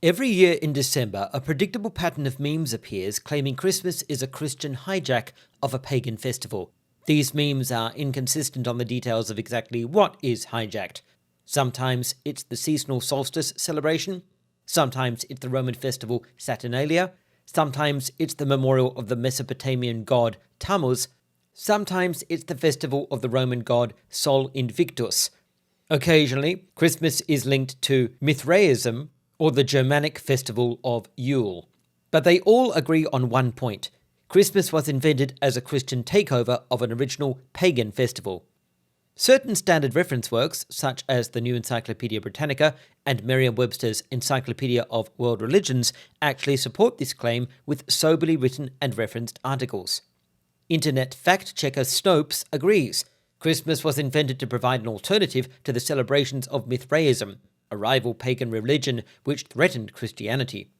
Every year in December, a predictable pattern of memes appears claiming Christmas is a Christian hijack of a pagan festival. These memes are inconsistent on the details of exactly what is hijacked. Sometimes it's the seasonal solstice celebration, sometimes it's the Roman festival Saturnalia, sometimes it's the memorial of the Mesopotamian god Tammuz, sometimes it's the festival of the Roman god Sol Invictus. Occasionally, Christmas is linked to Mithraism, or the Germanic festival of Yule. But they all agree on one point. Christmas was invented as a Christian takeover of an original pagan festival. Certain standard reference works, such as the New Encyclopedia Britannica and Merriam-Webster's Encyclopedia of World Religions, actually support this claim with soberly written and referenced articles. Internet fact-checker Snopes agrees. Christmas was invented to provide an alternative to the celebrations of Mithraism, a rival pagan religion which threatened Christianity.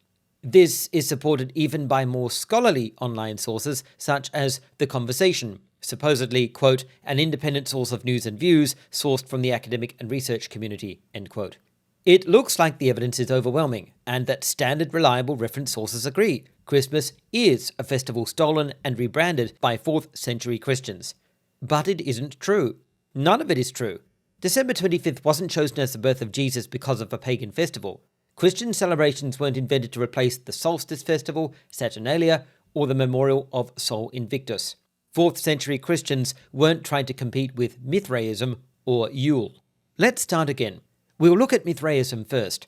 This is supported even by more scholarly online sources such as The Conversation, supposedly, quote, an independent source of news and views sourced from the academic and research community, end quote. It looks like the evidence is overwhelming, and that standard reliable reference sources agree. Christmas is a festival stolen and rebranded by 4th century Christians. But it isn't true. None of it is true. December 25th wasn't chosen as the birth of Jesus because of a pagan festival. Christian celebrations weren't invented to replace the solstice festival, Saturnalia, or the memorial of Sol Invictus. 4th century Christians weren't trying to compete with Mithraism or Yule. Let's start again. We'll look at Mithraism first.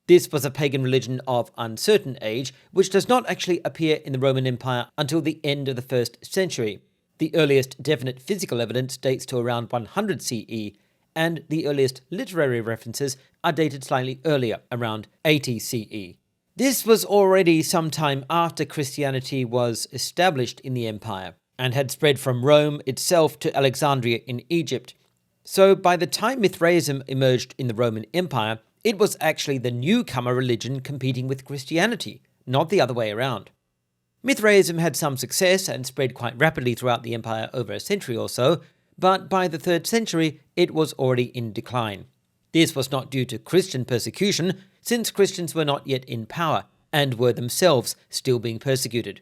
This was a pagan religion of uncertain age, which does not actually appear in the Roman Empire until the end of the 1st century. The earliest definite physical evidence dates to around 100 CE, and the earliest literary references are dated slightly earlier, around 80 CE. This was already some time after Christianity was established in the empire, and had spread from Rome itself to Alexandria in Egypt. So by the time Mithraism emerged in the Roman Empire, it was actually the newcomer religion competing with Christianity, not the other way around. Mithraism had some success and spread quite rapidly throughout the empire over a century or so, but by the 3rd century it was already in decline. This was not due to Christian persecution, since Christians were not yet in power and were themselves still being persecuted.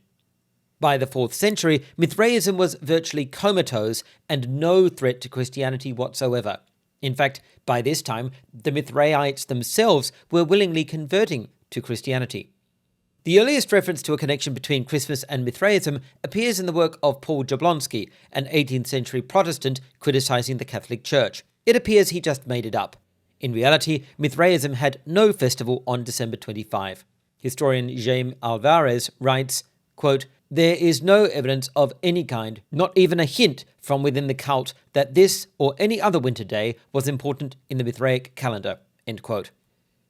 By the 4th century, Mithraism was virtually comatose and no threat to Christianity whatsoever. In fact, by this time, the Mithraites themselves were willingly converting to Christianity. The earliest reference to a connection between Christmas and Mithraism appears in the work of Paul Jablonski, an 18th century Protestant criticizing the Catholic Church. It appears he just made it up. In reality, Mithraism had no festival on December 25. Historian Jaime Alvarez writes, quote, there is no evidence of any kind, not even a hint from within the cult, that this or any other winter day was important in the Mithraic calendar, end quote.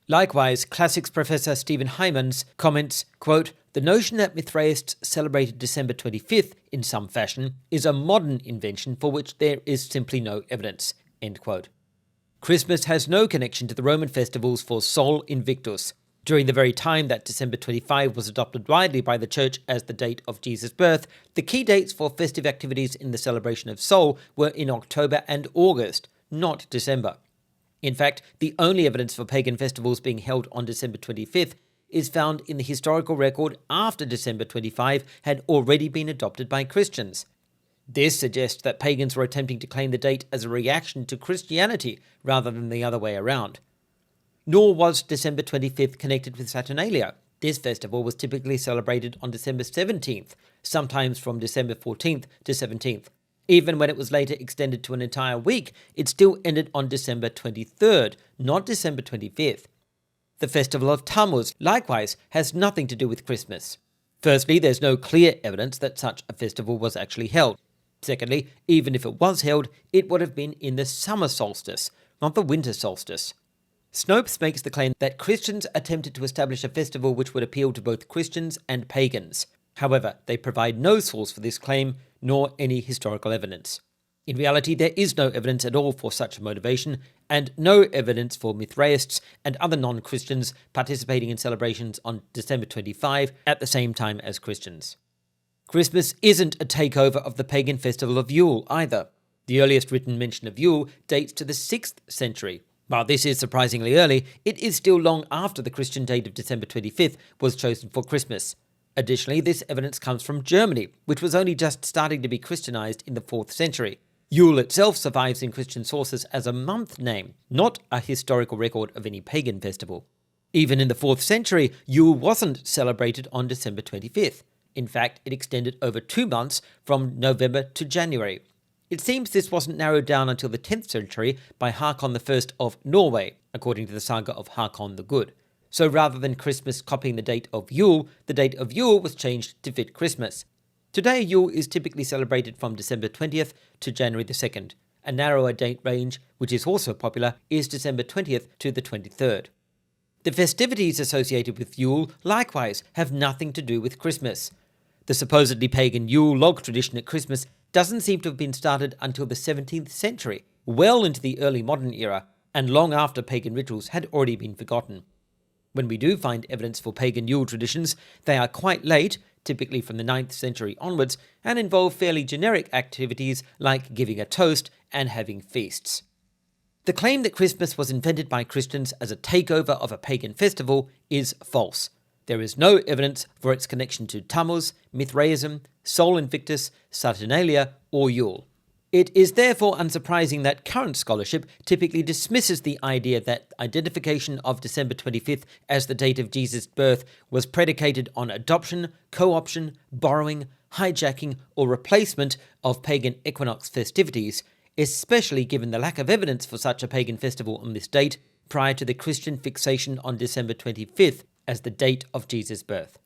Likewise, classics professor Stephen Hymans comments, quote, the notion that Mithraists celebrated December 25th in some fashion is a modern invention for which there is simply no evidence, end quote. Christmas has no connection to the Roman festivals for Sol Invictus. During the very time that December 25 was adopted widely by the Church as the date of Jesus' birth, the key dates for festive activities in the celebration of Sol were in October and August, not December. In fact, the only evidence for pagan festivals being held on December 25th is found in the historical record after December 25 had already been adopted by Christians. This suggests that pagans were attempting to claim the date as a reaction to Christianity rather than the other way around. Nor was December 25th connected with Saturnalia. This festival was typically celebrated on December 17th, sometimes from December 14th to 17th. Even when it was later extended to an entire week, it still ended on December 23rd, not December 25th. The festival of Tammuz, likewise, has nothing to do with Christmas. Firstly, there's no clear evidence that such a festival was actually held. Secondly, even if it was held, it would have been in the summer solstice, not the winter solstice. Snopes makes the claim that Christians attempted to establish a festival which would appeal to both Christians and pagans. However, they provide no source for this claim, nor any historical evidence. In reality, there is no evidence at all for such a motivation, and no evidence for Mithraists and other non-Christians participating in celebrations on December 25 at the same time as Christians. Christmas isn't a takeover of the pagan festival of Yule either. The earliest written mention of Yule dates to the 6th century. While this is surprisingly early, it is still long after the Christian date of December 25th was chosen for Christmas. Additionally, this evidence comes from Germany, which was only just starting to be Christianized in the 4th century. Yule itself survives in Christian sources as a month name, not a historical record of any pagan festival. Even in the 4th century, Yule wasn't celebrated on December 25th. In fact, it extended over 2 months from November to January. It seems this wasn't narrowed down until the 10th century by Håkon I of Norway, according to the saga of Håkon the Good. So rather than Christmas copying the date of Yule was changed to fit Christmas. Today, Yule is typically celebrated from December 20th to January the 2nd. A narrower date range, which is also popular, is December 20th to the 23rd. The festivities associated with Yule, likewise, have nothing to do with Christmas. The supposedly pagan Yule log tradition at Christmas doesn't seem to have been started until the 17th century, well into the early modern era, and long after pagan rituals had already been forgotten. When we do find evidence for pagan Yule traditions, they are quite late, typically from the 9th century onwards, and involve fairly generic activities like giving a toast and having feasts. The claim that Christmas was invented by Christians as a takeover of a pagan festival is false. There is no evidence for its connection to Tammuz, Mithraism, Sol Invictus, Saturnalia, or Yule. It is therefore unsurprising that current scholarship typically dismisses the idea that identification of December 25th as the date of Jesus' birth was predicated on adoption, co-option, borrowing, hijacking, or replacement of pagan equinox festivities, especially given the lack of evidence for such a pagan festival on this date prior to the Christian fixation on December 25th as the date of Jesus' birth.